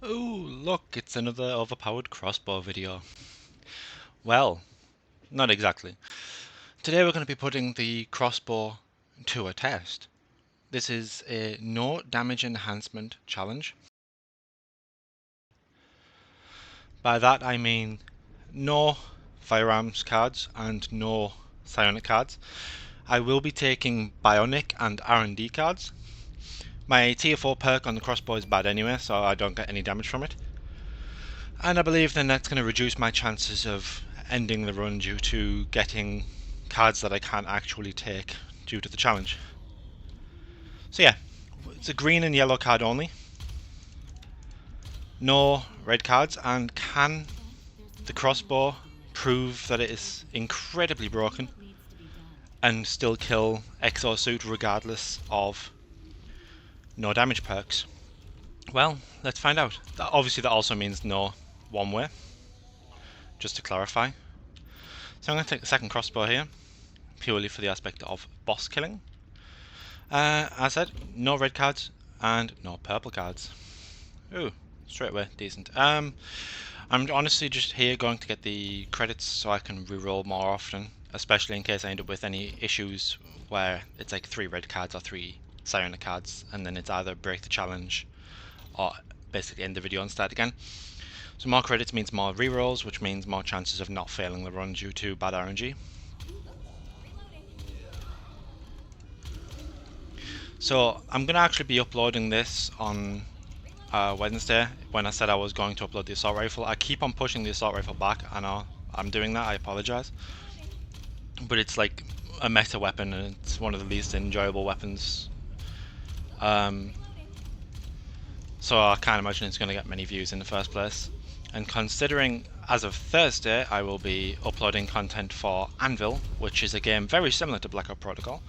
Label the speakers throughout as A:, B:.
A: Oh, look, it's another overpowered crossbow video. Well, not exactly. Today we're going to be putting the crossbow to a test. This is a no damage enhancement challenge. By that I mean no firearms cards and no psionic cards. I will be taking bionic and R&D cards. My tier 4 perk on the crossbow is bad anyway, so I don't get any damage from it. And I believe then that's going to reduce my chances of ending the run due to getting cards that I can't actually take due to the challenge. So yeah, it's a green and yellow card only. No red cards, and can the crossbow prove that it is incredibly broken and still kill Exosuit regardless of no damage perks? Well, let's find out. Obviously that also means no one way, just to clarify. So I'm going to take the second crossbow here, purely for the aspect of boss killing. As I said, no red cards and no purple cards. Ooh, straight away, decent. I'm honestly just here going to get the credits so I can reroll more often, especially in case I end up with any issues where it's like 3 red cards or 3 psionic cards, and then it's either break the challenge or basically end the video and start again. So more credits means more rerolls, which means more chances of not failing the run due to bad RNG. So I'm going to actually be uploading this on Wednesday. When I said I was going to upload the assault rifle, I keep on pushing the assault rifle back. I know I'm doing that, I apologize. But it's like a meta weapon and it's one of the least enjoyable weapons. So I can't imagine it's going to get many views in the first place. And considering as of Thursday I will be uploading content for Anvil, which is a game very similar to Blackout Protocol.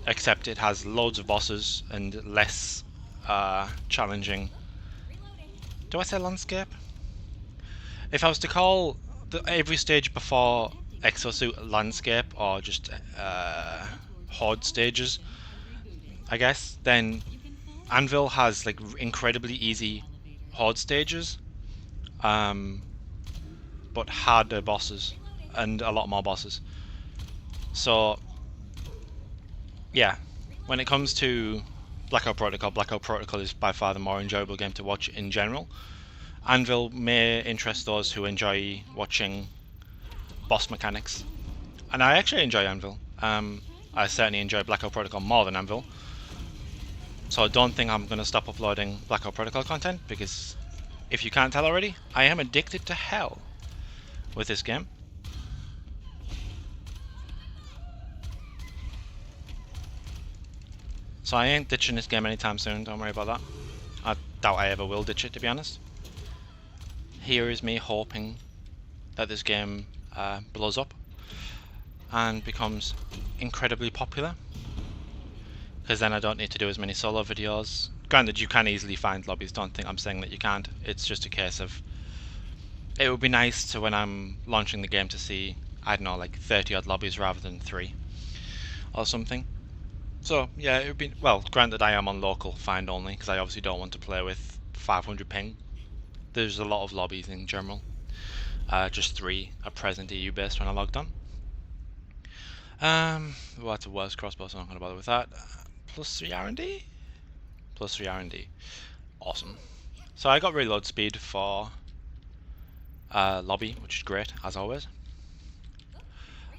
A: Except it has loads of bosses and less challenging. Do I say landscape? If I was to call every stage before Exosuit landscape or just horde stages, I guess, then Anvil has like incredibly easy horde stages, but harder bosses and a lot more bosses. So yeah, when it comes to Blackout Protocol is by far the more enjoyable game to watch in general. Anvil may interest those who enjoy watching boss mechanics, and I actually enjoy Anvil. I certainly enjoy Blackout Protocol more than Anvil, so I don't think I'm going to stop uploading Blackout Protocol content, because if you can't tell already, I am addicted to hell with this game. So I ain't ditching this game anytime soon, don't worry about that. I doubt I ever will ditch it, to be honest. Here is me hoping that this game blows up and becomes incredibly popular, because then I don't need to do as many solo videos. Granted, you can easily find lobbies, don't think I'm saying that you can't. It's just a case of, it would be nice to, when I'm launching the game, to see, I don't know, like 30 odd lobbies rather than 3 or something. So yeah, it would be, well, granted I am on local find only, because I obviously don't want to play with 500 ping. There's a lot of lobbies in general. Just 3 are present EU based when I logged on. Well, that's a worse crossbow, so I'm not going to bother with that. Plus 3 R&D? Plus 3 R&D. Awesome. So I got reload speed for lobby, which is great, as always.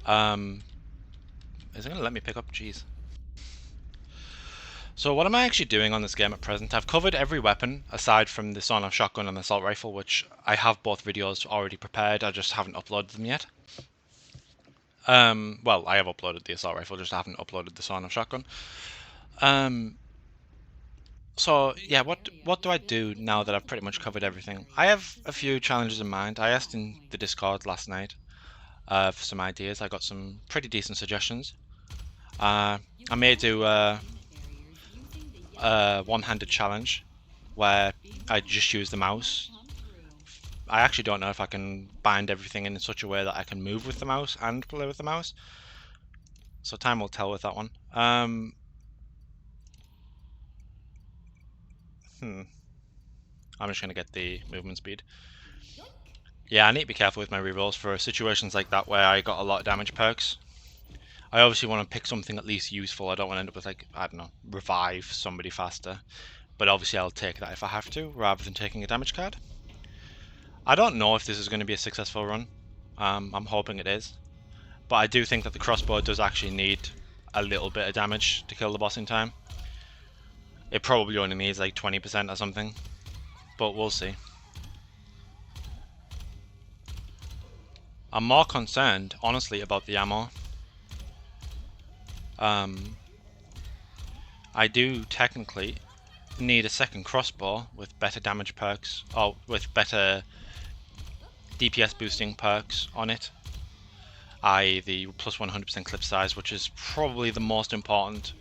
A: Is it going to let me pick up? Jeez. So what am I actually doing on this game at present? I've covered every weapon aside from the sawn-off shotgun and the assault rifle, which I have both videos already prepared, I just haven't uploaded them yet. Well, I have uploaded the assault rifle, just haven't uploaded the sawn-off shotgun. So yeah, what do I do now that I've pretty much covered everything? I have a few challenges in mind. I asked in the Discord last night for some ideas. I got some pretty decent suggestions. I may do a one-handed challenge where I just use the mouse. I actually don't know if I can bind everything in such a way that I can move with the mouse and play with the mouse. So time will tell with that one. I'm just going to get the movement speed. Yeah, I need to be careful with my rerolls for situations like that where I got a lot of damage perks. I obviously want to pick something at least useful. I don't want to end up with, like, I don't know, revive somebody faster. But obviously I'll take that if I have to, rather than taking a damage card. I don't know if this is going to be a successful run. I'm hoping it is. But I do think that the crossbow does actually need a little bit of damage to kill the boss in time. It probably only needs like 20% or something. But we'll see. I'm more concerned, honestly, about the ammo. I do technically need a second crossbow with better damage perks, or with better DPS boosting perks on it. I.e. the plus 100% clip size, which is probably the most important,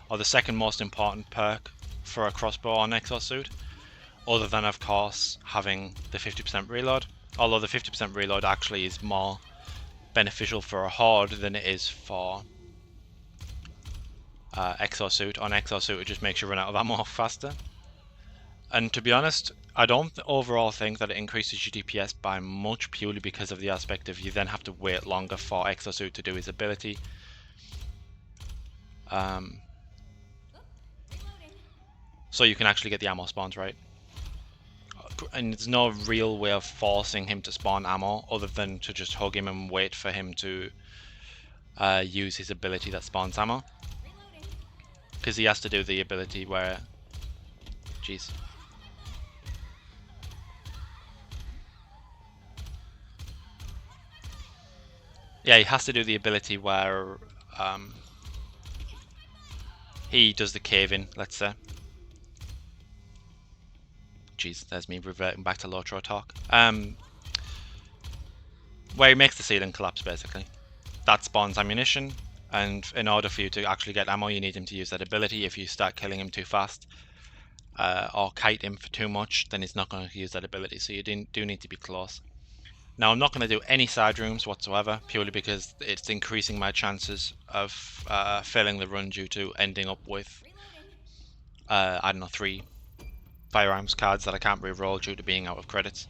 A: or the second most important perk for a crossbow on Exosuit, other than, of course, having the 50% reload. Although the 50% reload actually is more beneficial for a horde than it is for Exosuit. On Exosuit, it just makes you run out of ammo faster. And to be honest, I don't overall think that it increases your DPS by much, purely because of the aspect of you then have to wait longer for Exosuit to do his ability. So you can actually get the ammo spawns right. And there's no real way of forcing him to spawn ammo other than to just hug him and wait for him to use his ability that spawns ammo. Because he has to do the ability where... Jeez. Yeah, he has to do the ability where he does the cave-in, let's say. Jeez, there's me reverting back to Lotro talk. Where he makes the ceiling collapse, basically. That spawns ammunition, and in order for you to actually get ammo, you need him to use that ability. If you start killing him too fast, or kite him for too much, then he's not going to use that ability, so you do need to be close. Now, I'm not going to do any side rooms whatsoever, purely because it's increasing my chances of failing the run due to ending up with, I don't know, 3 firearms cards that I can't re-roll due to being out of credits.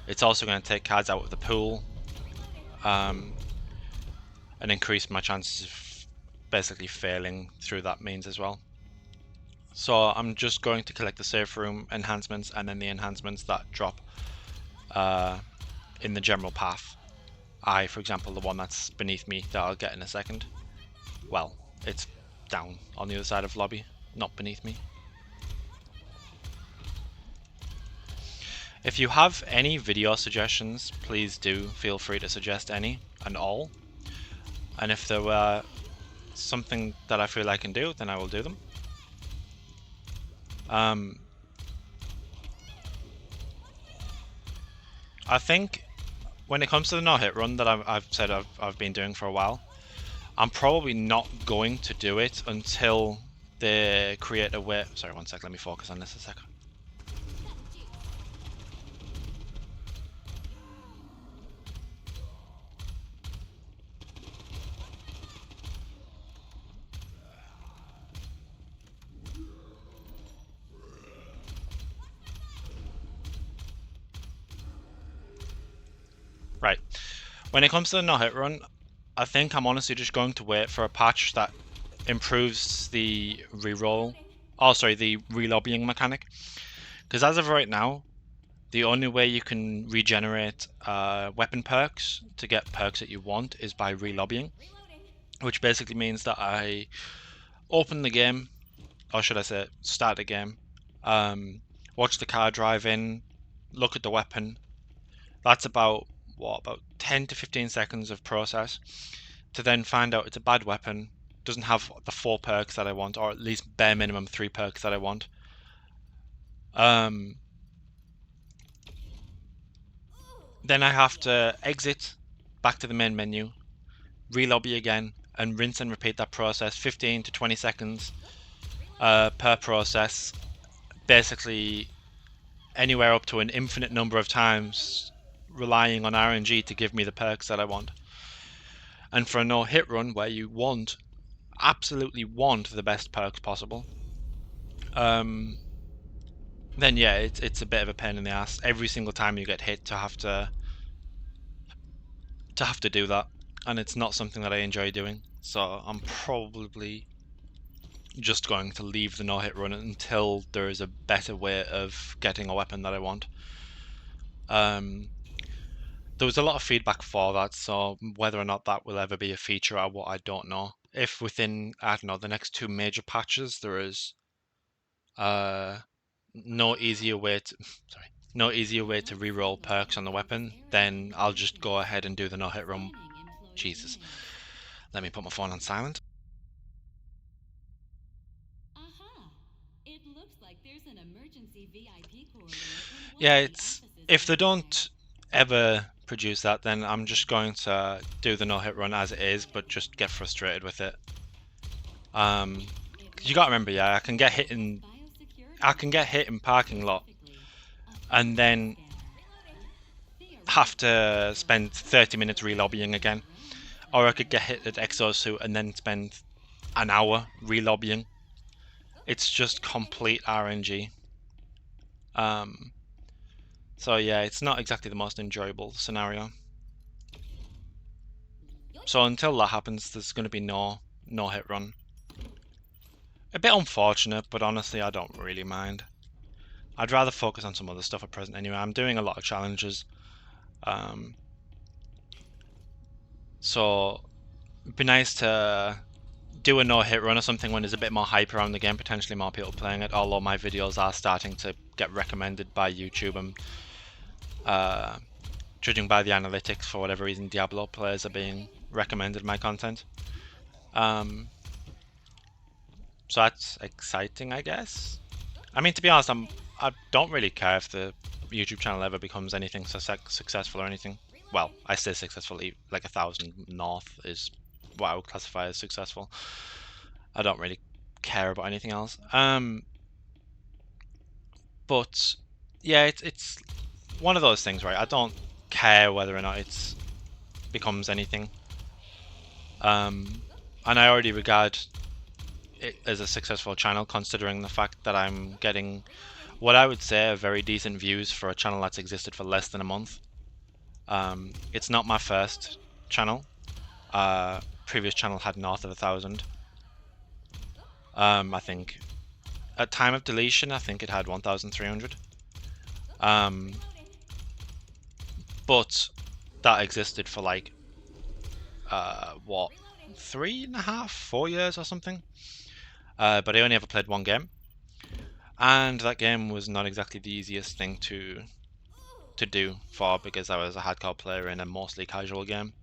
A: It's also going to take cards out of the pool, and increase my chances of basically failing through that means as well. So I'm just going to collect the safe room enhancements and then the enhancements that drop in the general path. For example, the one that's beneath me that I'll get in a second. Well, it's down on the other side of lobby, not beneath me. If you have any video suggestions, please do feel free to suggest any and all. And if there were something that I feel I can do, then I will do them. I think when it comes to the no-hit run that I've said I've been doing for a while, I'm probably not going to do it until they create a way... Sorry, one sec, let me focus on this a second. Right. When it comes to the no-hit run, I think I'm honestly just going to wait for a patch that improves the reroll. Oh, sorry, the relobbying mechanic. Because as of right now, the only way you can regenerate weapon perks to get perks that you want is by relobbying. Which basically means that I open the game, or should I say start the game, watch the car drive in, look at the weapon. That's about 10 to 15 seconds of process to then find out it's a bad weapon, doesn't have the 4 perks that I want, or at least bare minimum 3 perks that I want. Then I have to exit back to the main menu, relobby again, and rinse and repeat that process 15 to 20 seconds per process, basically anywhere up to an infinite number of times, relying on RNG to give me the perks that I want. And for a no-hit run where you absolutely want the best perks possible, then yeah, it's a bit of a pain in the ass every single time you get hit to have to do that, and it's not something that I enjoy doing. So I'm probably just going to leave the no-hit run until there is a better way of getting a weapon that I want. There was a lot of feedback for that, so whether or not that will ever be a feature or what, I don't know. If within, I don't know, the next 2 major patches there is no easier way to no easier way to reroll perks on the weapon, then I'll just go ahead and do the no-hit run. Jesus. Let me put my phone on silent. Yeah, it's if they don't ever produce that, then I'm just going to do the no-hit run as it is, but just get frustrated with it. You gotta remember, yeah, I can get hit in parking lot, and then have to spend 30 minutes relobbying again, or I could get hit at Exosuit and then spend an hour relobbying. It's just complete RNG. So yeah, it's not exactly the most enjoyable scenario. So until that happens, there's going to be no hit run. A bit unfortunate, but honestly, I don't really mind. I'd rather focus on some other stuff at present anyway. I'm doing a lot of challenges. So it'd be nice to do a no-hit run or something when there's a bit more hype around the game, potentially more people playing it, although my videos are starting to get recommended by YouTube, and judging by the analytics, for whatever reason, Diablo players are being recommended my content. So that's exciting, I guess. I mean, to be honest, I don't really care if the YouTube channel ever becomes anything successful or anything. Well, I say successful, like 1,000 North is what I would classify as successful. I don't really care about anything else. But yeah, it's one of those things, right? I don't care whether or not it becomes anything. And I already regard it as a successful channel, considering the fact that I'm getting what I would say are very decent views for a channel that's existed for less than a month. It's not my first channel. Previous channel had north of 1,000. I think at time of deletion, I think it had 1,300. But that existed for like what, 3.5, 4 years or something. But I only ever played one game, and that game was not exactly the easiest thing to do for, because I was a hardcore player in a mostly casual game.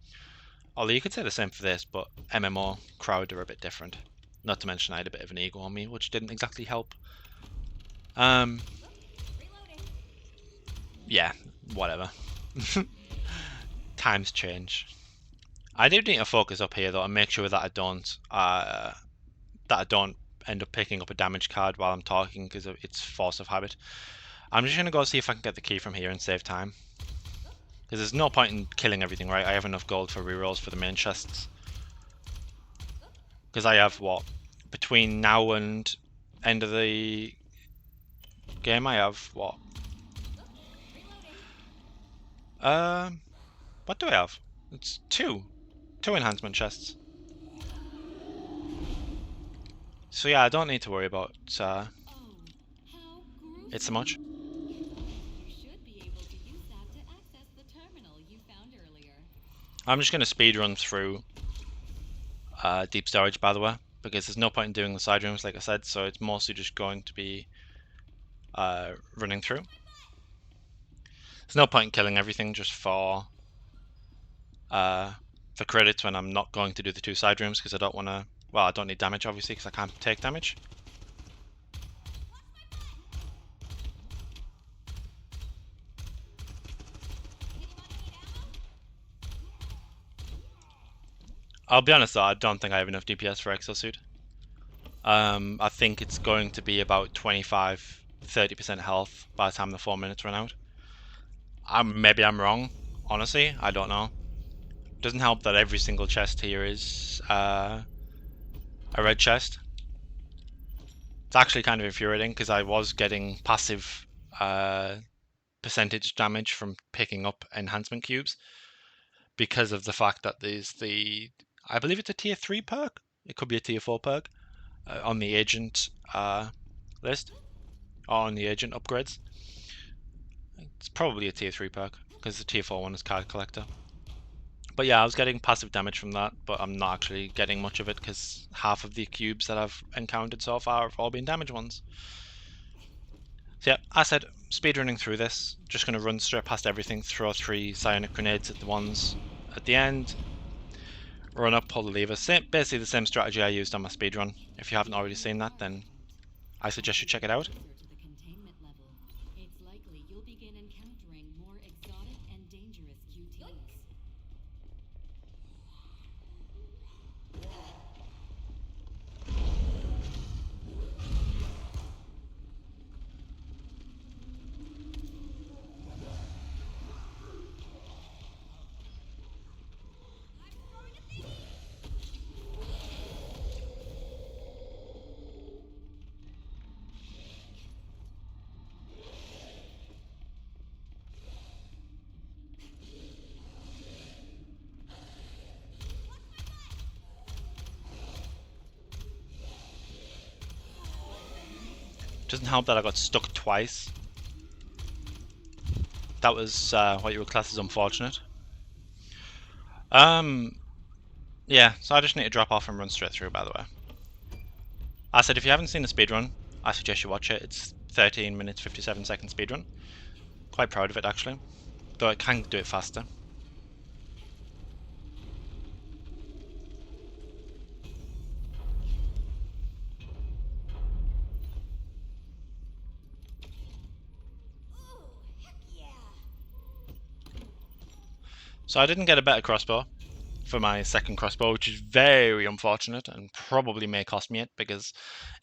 A: Although you could say the same for this, but MMO crowd are a bit different. Not to mention I had a bit of an ego on me, which didn't exactly help. Yeah, whatever. Times change. I do need to focus up here though and make sure that I don't end up picking up a damage card while I'm talking, because it's force of habit. I'm just gonna go see if I can get the key from here and save time, because there's no point in killing everything, right? I have enough gold for rerolls for the main chests, because I have what, between now and end of the game, I have what, what do I have? It's two enhancement chests. So yeah, I don't need to worry about it so much. I'm just going to speed run through deep storage, by the way, because there's no point in doing the side rooms, like I said, so it's mostly just going to be running through. There's no point in killing everything just for credits when I'm not going to do the 2 side rooms, because I don't want to, well, I don't need damage obviously, because I can't take damage. I'll be honest though, I don't think I have enough DPS for Exosuit. I think it's going to be about 25-30% health by the time the 4 minutes run out. Maybe I'm wrong, honestly, I don't know. It doesn't help that every single chest here is a red chest. It's actually kind of infuriating because I was getting passive percentage damage from picking up enhancement cubes because of the fact that there's I believe it's a tier 3 perk. It could be a tier 4 perk on the agent list, or on the agent upgrades. It's probably a tier 3 perk because the tier 4 one is card collector. But yeah, I was getting passive damage from that, but I'm not actually getting much of it because half of the cubes that I've encountered so far have all been damage ones. So yeah, I said speedrunning through this, just going to run straight past everything, throw 3 psionic grenades at the ones at the end, run up, pull the lever. Basically the same strategy I used on my speedrun. If you haven't already seen that, then I suggest you check it out. Doesn't help that I got stuck twice. That was what you would class as unfortunate. Yeah, so I just need to drop off and run straight through, by the way. I said if you haven't seen the speedrun, I suggest you watch it. It's 13 minutes 57 second speedrun. Quite proud of it actually, though I can do it faster. So I didn't get a better crossbow for my second crossbow, which is very unfortunate and probably may cost me it, because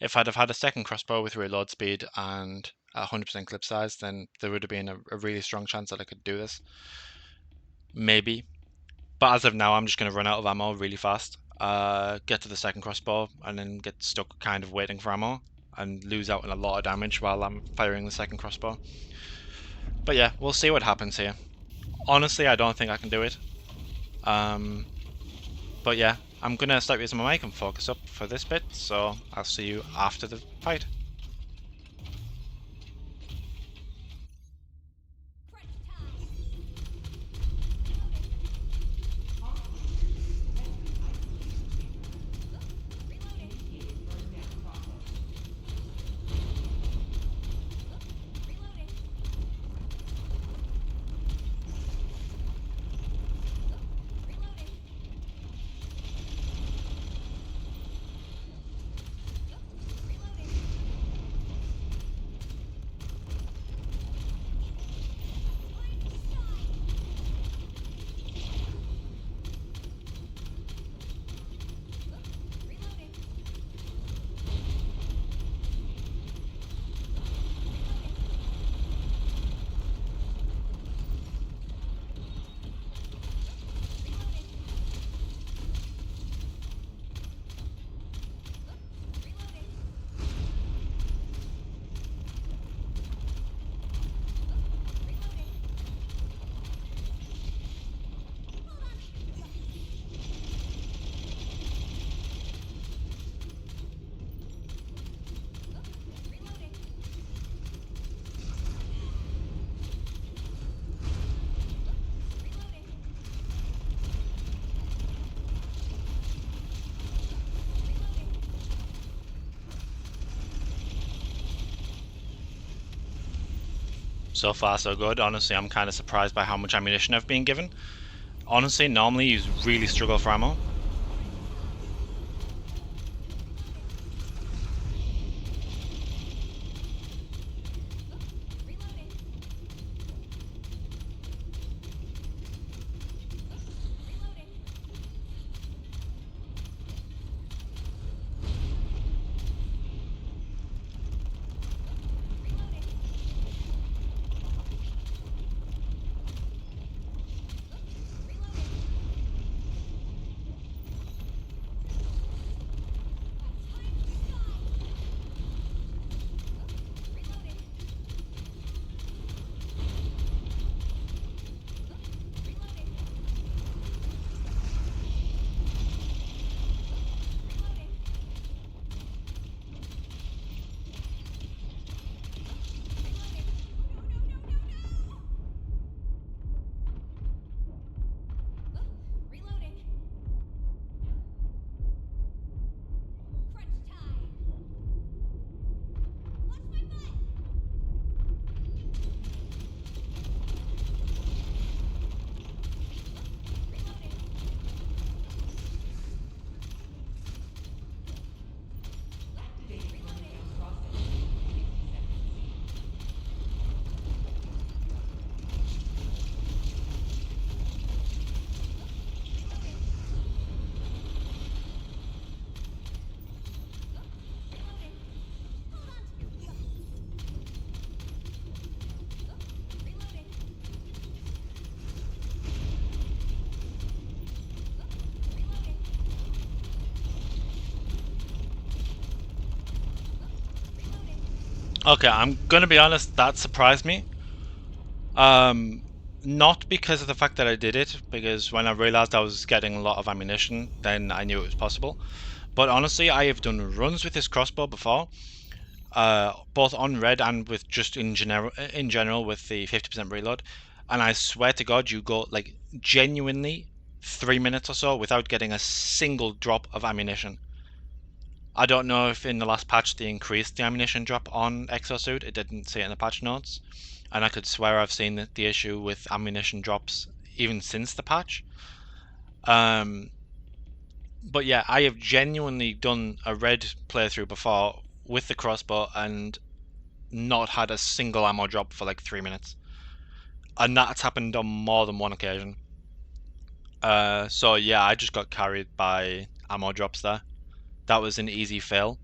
A: if I'd have had a second crossbow with reload speed and 100% clip size, then there would have been a really strong chance that I could do this. Maybe. But as of now, I'm just going to run out of ammo really fast, get to the second crossbow, and then get stuck kind of waiting for ammo, and lose out on a lot of damage while I'm firing the second crossbow. But yeah, we'll see what happens here. Honestly, I don't think I can do it. But yeah, I'm gonna start using my mic and focus up for this bit, so I'll see you after the fight. So far so good. Honestly, I'm kind of surprised by how much ammunition I've been given. Honestly, normally you really struggle for ammo. Okay, I'm gonna be honest, that surprised me. Um, Not because of the fact that I did it, because when I realized I was getting a lot of ammunition, then I knew it was possible. But honestly, I have done runs with this crossbow before, both on red and with just in general with the 50% reload. And I swear to God, you go like genuinely 3 minutes or so without getting a single drop of ammunition. I don't know if in the last patch they increased the ammunition drop on Exosuit. It didn't say it in the patch notes, and I could swear I've seen the issue with ammunition drops even since the patch. Um, but yeah, I have genuinely done a red playthrough before with the crossbow and not had a single ammo drop for like 3 minutes, and that's happened on more than one occasion. So yeah, I just got carried by ammo drops there. That was an easy fail.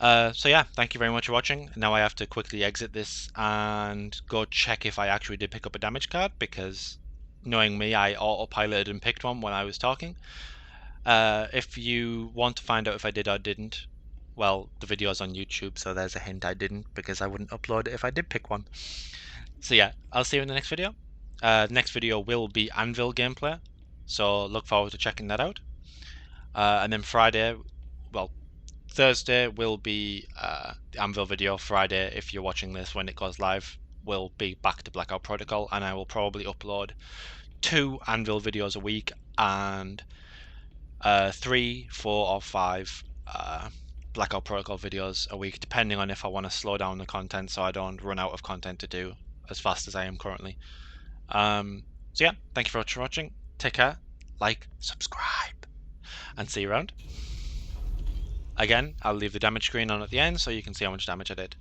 A: So yeah, thank you very much for watching. Now I have to quickly exit this and go check if I actually did pick up a damage card, because knowing me, I autopiloted and picked one when I was talking. If you want to find out if I did or didn't, well, the video's on YouTube, so there's a hint I didn't, because I wouldn't upload it if I did pick one. So yeah, I'll see you in the next video. Next video will be Anvil gameplay, so look forward to checking that out. And then Friday, well, Thursday will be the Anvil video. Friday, if you're watching this when it goes live, will be back to Blackout Protocol, and I will probably upload 2 Anvil videos a week and 3, 4, or 5 Blackout Protocol videos a week, depending on if I want to slow down the content so I don't run out of content to do as fast as I am currently. So yeah, thank you very much for watching. Take care, like, subscribe, and see you around. Again, I'll leave the damage screen on at the end so you can see how much damage I did.